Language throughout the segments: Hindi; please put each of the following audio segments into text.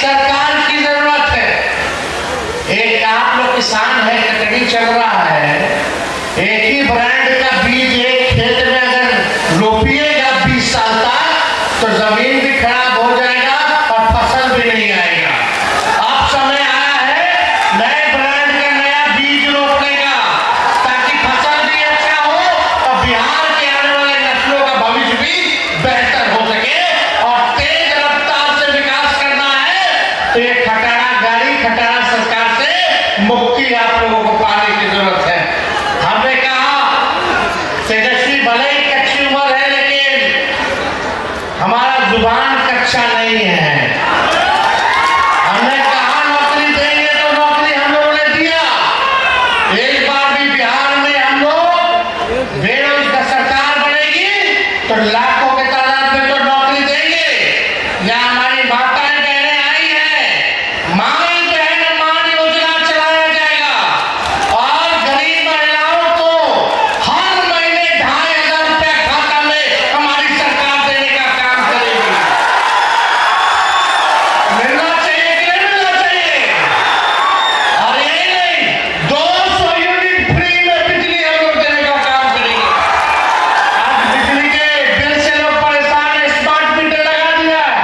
सरकार की जरूरत है। एक आप लोग किसान है, कटनी चल रहा है, एक ही ब्रांड का बीज एक खेत में अगर रोपिएगा 20 साल तक तो जमीन भी खराब हो जाएगा और फसल भी नहीं आएगा। अब समय आया है नए ब्रांड का नया बीज रोपने का, ताकि फसल भी अच्छा हो और बिहार के आने वाले नस्लों का भविष्य भी बेहतर हो सके। और तेज रफ्तार से विकास करना है तो ये खटारा गाड़ी, खटारा सरकार से मुक्ति आप लोगों को पाने की जरूरत है। हमने कहा तेजस्वी भले ही कच्ची उम्र है, लेकिन हमारा जुबान कच्चा नहीं है। हमने कहा नौकरी देंगे तो नौकरी हम लोगों ने दिया। एक बार भी बिहार में हम लोग बेरोजगार सरकार बनेगी तो लाखों के तादाद में तो नौकरी देंगे। यहाँ हमारी माताएं बहनें आई हैं, मां बहन मान योजना चलाया जाएगा और गरीब महिलाओं को हर महीने 2500 रुपया खाता में हमारी सरकार देने का काम करेगी। मिलना चाहिए कि नहीं मिलना चाहिए? और यही नहीं, 200 यूनिट फ्री में बिजली हम लोग देने का काम करेंगे। आज बिजली के बिल से लोग परेशान है, स्मार्ट मीटर लगा दिया है।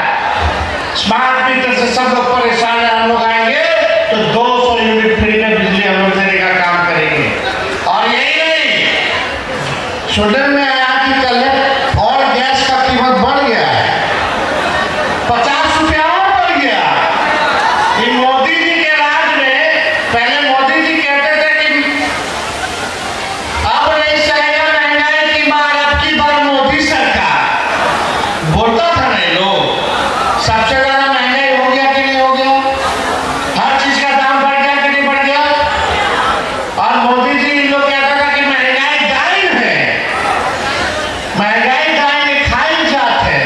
स्मार्ट मीटर से सब लोग परेशान है, हम लोग आएंगे तो 200 यूनिट फ्री में बिजली हम लोग देने का काम करेंगे। और यही नहीं, सुनने में आया कि कल और गैस का कीमत बढ़ गया है, 50 रुपया और बढ़ गया। ये मोदी जी के राज में, पहले मोदी जी कहते थे कि अब नहीं सहेगा महंगाई की मार, अब की बार मोदी सरकार, बोलता था नहीं लोग। सबसे ज्यादा महंगाई हो गया कि नहीं हो गया? हर चीज का दाम बढ़ गया कि नहीं बढ़ गया? और मोदी जी लोग कहता था कि महंगाई डाइन है, महंगाई डाइन खाई जात है।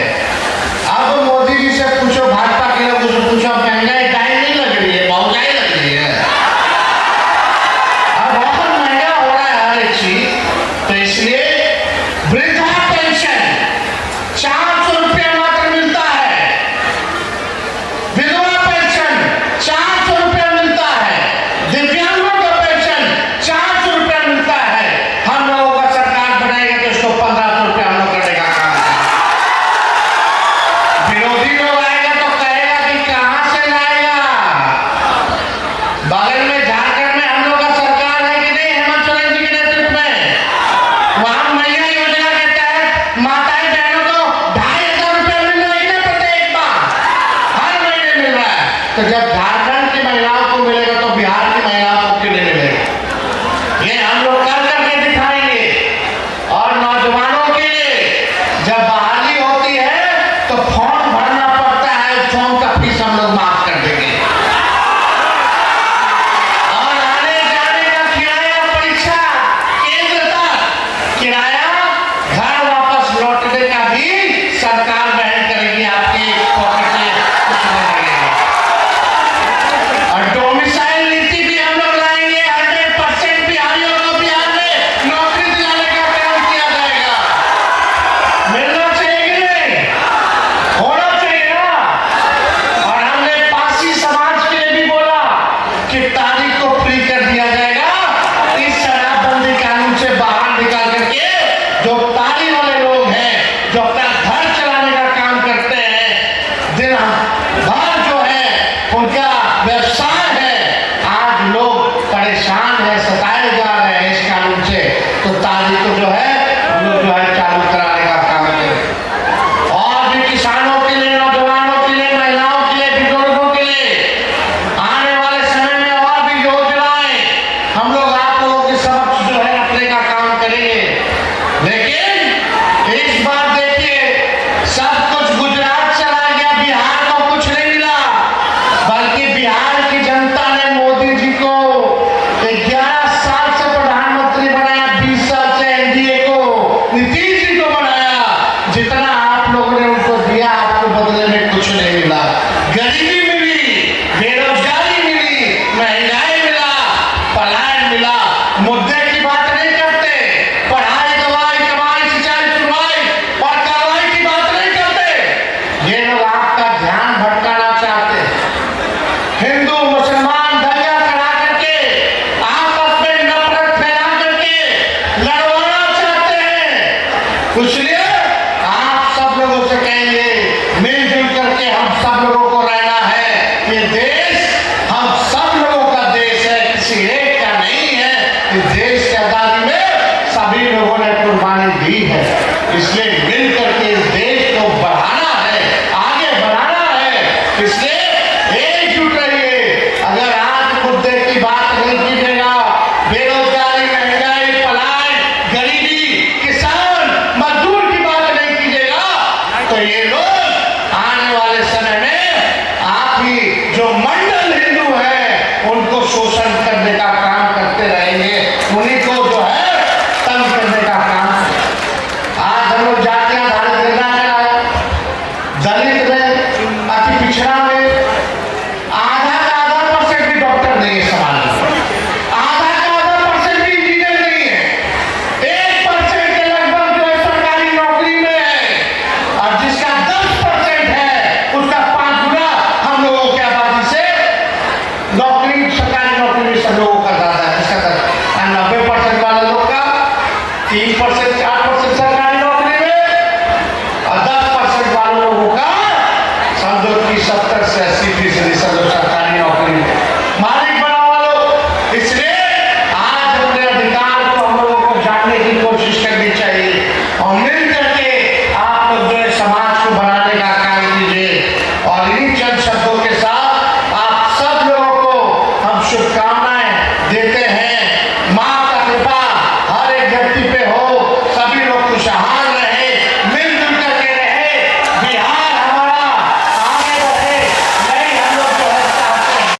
अब मोदी जी से पूछो, भाजपा के लोगों से पूछो, महंगाई डाइन नहीं लग रही है, महंगाई लग रही है। अब बहुत महंगा हो रहा है हर एक चीज। तो इसलिए वृद्धा पेंशन 400 रुपया मात्र मिलता है, विधवा पेंशन 400 रुपया मिलता है, दिव्यांगों का पेंशन 400 रुपया मिलता है। हम लोगों का सरकार बनाएगा तो इसको 1500 रुपया हम लोग करने का काम करेंगे। विरोधी लोग आएगा तो कहेगा कि कहां से लाएगा? बगल में झारखंड में हम लोग का सरकार है कि नहीं, हेमंत सोरेन जी के नेतृत्व में, वहां मैया योजना के तहत माताएं बहनों को 2500 रुपया मिल रहा है प्रत्येक माह, हर महीने मिल रहा है। तो जब झारखंड की महिलाओं को मिलेगा तो बिहार की महिलाओं को क्यों नहीं मिलेगा? ये हम लोग कर करके दिखाएंगे। और नौजवानों के लिए जब बहाली होती है तो फॉर्म भरना पड़ता है, फॉर्म का फीस हम लोग माफ कर देंगे। और आने जाने का किराया, परीक्षा केंद्र तक किराया, घर वापस लौटने का भी सरकार वहन करेगी, आपके पॉकेट से कुछ नहीं लगेगा। और डोमिसाइल नीति भी हम लोग लाएंगे, 100% बिहारियों को बिहार में नौकरी दिलाने का काम किया जाएगा। मिलना चाहिए कि नहीं? होना चाहिए ना। और हमने पासी समाज के लिए भी बोला कि तारीख को फ्री कर दिया जाएगा। इस शराबबंदी कानून से बाहर निकाल करके जो तारी वाले लोग हैं, जो अपना घर चलाने का काम करते हैं, दिन भर जो है उनका व्यवसाय